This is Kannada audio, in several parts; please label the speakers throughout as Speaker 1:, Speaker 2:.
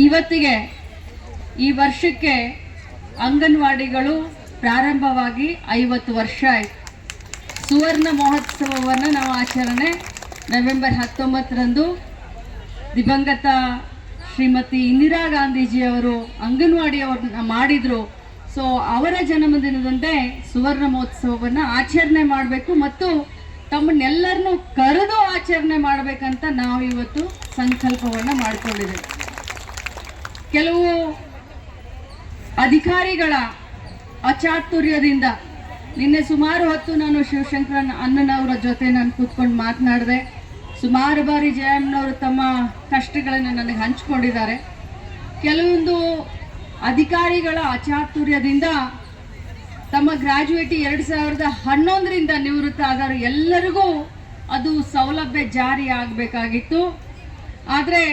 Speaker 1: ಇವತ್ತಿಗೆ ಈ ವರ್ಷಕ್ಕೆ ಅಂಗನವಾಡಿಗಳು ಪ್ರಾರಂಭವಾಗಿ 50 ವರ್ಷ ಆಯಿತು. ಸುವರ್ಣ ಮಹೋತ್ಸವವನ್ನು ನಾವು ಆಚರಣೆ ನವೆಂಬರ್ 19ರಂದು ದಿವಂಗತ ಶ್ರೀಮತಿ ಇಂದಿರಾ ಗಾಂಧೀಜಿಯವರು ಅಂಗನವಾಡಿಯವ್ರನ್ನ ಮಾಡಿದರು. ಸೊ ಅವರ ಜನ್ಮದಿನದಂತೆ ಸುವರ್ಣ ಮಹೋತ್ಸವವನ್ನು ಆಚರಣೆ ಮಾಡಬೇಕು ಮತ್ತು ತಮ್ಮನ್ನೆಲ್ಲರನ್ನೂ ಕರೆದು ಆಚರಣೆ ಮಾಡಬೇಕಂತ ನಾವು ಇವತ್ತು ಸಂಕಲ್ಪವನ್ನು ಮಾಡಿಕೊಂಡಿದ್ದೇವೆ. ಕೆಲವು ಅಧಿಕಾರಿಗಳ ಅಚಾತುರ್ಯದಿಂದ ನಿನ್ನೆ ಸುಮಾರು ಹೊತ್ತು ನಾನು ಶಿವಶಂಕರನ್ ಅಣ್ಣನವರ ಜೊತೆ ನಾನು ಕೂತ್ಕೊಂಡು ಮಾತನಾಡಿದೆ. ಸುಮಾರು ಬಾರಿ ಜಯಮ್ಮನವರು ತಮ್ಮ ಕಷ್ಟಗಳನ್ನು ನನಗೆ ಹಂಚಿಕೊಂಡಿದ್ದಾರೆ. ಕೆಲವೊಂದು ಅಧಿಕಾರಿಗಳ ಅಚಾತುರ್ಯದಿಂದ ತಮ್ಮ ಗ್ರಾಜ್ಯುಯೇಟಿ 2011ರಿಂದ ನಿವೃತ್ತ ಆದರೂ ಎಲ್ಲರಿಗೂ ಅದು ಸೌಲಭ್ಯ ಜಾರಿ ಆಗಬೇಕಾಗಿತ್ತು. ಆದರೆ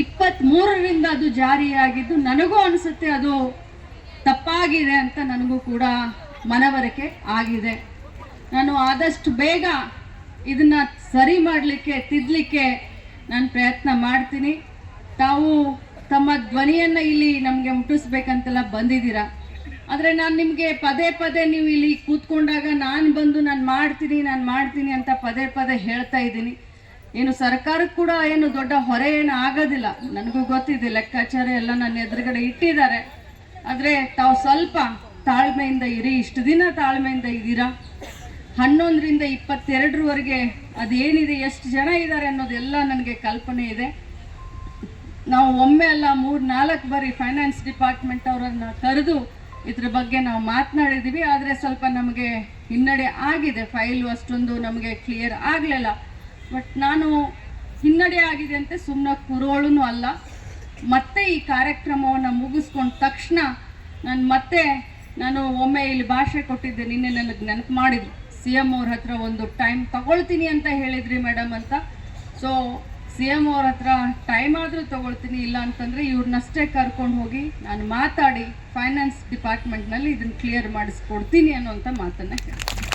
Speaker 1: 23ರಿಂದ ಅದು ಜಾರಿಯಾಗಿದ್ದು ನನಗೂ ಅನಿಸುತ್ತೆ ಅದು ತಪ್ಪಾಗಿದೆ ಅಂತ ನನಗೂ ಕೂಡ ಮನವರಿಕೆ ಆಗಿದೆ. ನಾನು ಆದಷ್ಟು ಬೇಗ ಇದನ್ನು ಸರಿ ಮಾಡಲಿಕ್ಕೆ ತಿದ್ದಲಿಕ್ಕೆ ನಾನು ಪ್ರಯತ್ನ ಮಾಡ್ತೀನಿ. ತಾವು ತಮ್ಮ ಧ್ವನಿಯನ್ನು ಇಲ್ಲಿ ನಮಗೆ ಮುಟ್ಟಿಸ್ಬೇಕಂತೆಲ್ಲ ಬಂದಿದ್ದೀರಾ. ಆದರೆ ನಾನು ನಿಮಗೆ ಪದೇ ಪದೇ ನೀವು ಇಲ್ಲಿ ಕೂತ್ಕೊಂಡಾಗ ನಾನು ಮಾಡ್ತೀನಿ ಅಂತ ಪದೇ ಹೇಳ್ತಾ ಇದ್ದೀನಿ. ಏನು ಸರ್ಕಾರಕ್ಕೆ ಕೂಡ ಏನು ದೊಡ್ಡ ಹೊರೆ ಏನು ಆಗೋದಿಲ್ಲ, ನನಗೂ ಗೊತ್ತಿದೆ. ಲೆಕ್ಕಾಚಾರ ಎಲ್ಲ ನನ್ನ ಎದುರುಗಡೆ ಇಟ್ಟಿದ್ದಾರೆ. ಆದರೆ ತಾವು ಸ್ವಲ್ಪ ತಾಳ್ಮೆಯಿಂದ ಇರಿ. ಇಷ್ಟು ದಿನ ತಾಳ್ಮೆಯಿಂದ ಇದ್ದೀರಾ. 11ರಿಂದ 22ರವರೆಗೆ ಅದೇನಿದೆ, ಎಷ್ಟು ಜನ ಇದ್ದಾರೆ ಅನ್ನೋದೆಲ್ಲ ನನಗೆ ಕಲ್ಪನೆ ಇದೆ. ನಾವು ಒಮ್ಮೆ ಅಲ್ಲ 3-4 ಬಾರಿ ಫೈನಾನ್ಸ್ ಡಿಪಾರ್ಟ್ಮೆಂಟ್ ಅವರನ್ನು ಕರೆದು ಇದ್ರ ಬಗ್ಗೆ ನಾವು ಮಾತನಾಡಿದ್ದೀವಿ. ಆದರೆ ಸ್ವಲ್ಪ ನಮಗೆ ಹಿನ್ನಡೆ ಆಗಿದೆ. ಫೈಲು ಅಷ್ಟೊಂದು ನಮಗೆ ಕ್ಲಿಯರ್ ಆಗಲಿಲ್ಲ. ಬಟ್ ನಾನು ಹಿನ್ನಡೆ ಆಗಿದೆ ಅಂತ ಸುಮ್ಮನೆ ಕೂರೋಳು ಅಲ್ಲ. ಮತ್ತೆ ಈ ಕಾರ್ಯಕ್ರಮವನ್ನು ಮುಗಿಸ್ಕೊಂಡ ತಕ್ಷಣ ನಾನು ಒಮ್ಮೆ ಇಲ್ಲಿ ಭಾಷೆ ಕೊಟ್ಟಿದ್ದೆ. ನಿನ್ನೆ ನನಗೆ ನೆನಪು ಮಾಡಿದ್ರು, CM ಅವ್ರ ಹತ್ರ ಒಂದು ಟೈಮ್ ತಗೊಳ್ತೀನಿ ಅಂತ ಹೇಳಿದ್ರಿ ಮೇಡಮ್ ಅಂತ. ಸೊ CM ಅವ್ರ ಹತ್ರ ಟೈಮ್ ಆದರೂ ತಗೊಳ್ತೀನಿ, ಇಲ್ಲ ಅಂತಂದರೆ ಇವ್ರನ್ನಷ್ಟೇ ಕರ್ಕೊಂಡು ಹೋಗಿ ನಾನು ಮಾತಾಡಿ ಫೈನಾನ್ಸ್ ಡಿಪಾರ್ಟ್ಮೆಂಟ್ನಲ್ಲಿ ಇದನ್ನು ಕ್ಲಿಯರ್ ಮಾಡಿಸ್ಕೊಡ್ತೀನಿ ಅನ್ನೋಂಥ ಮಾತನ್ನು ಹೇಳಿ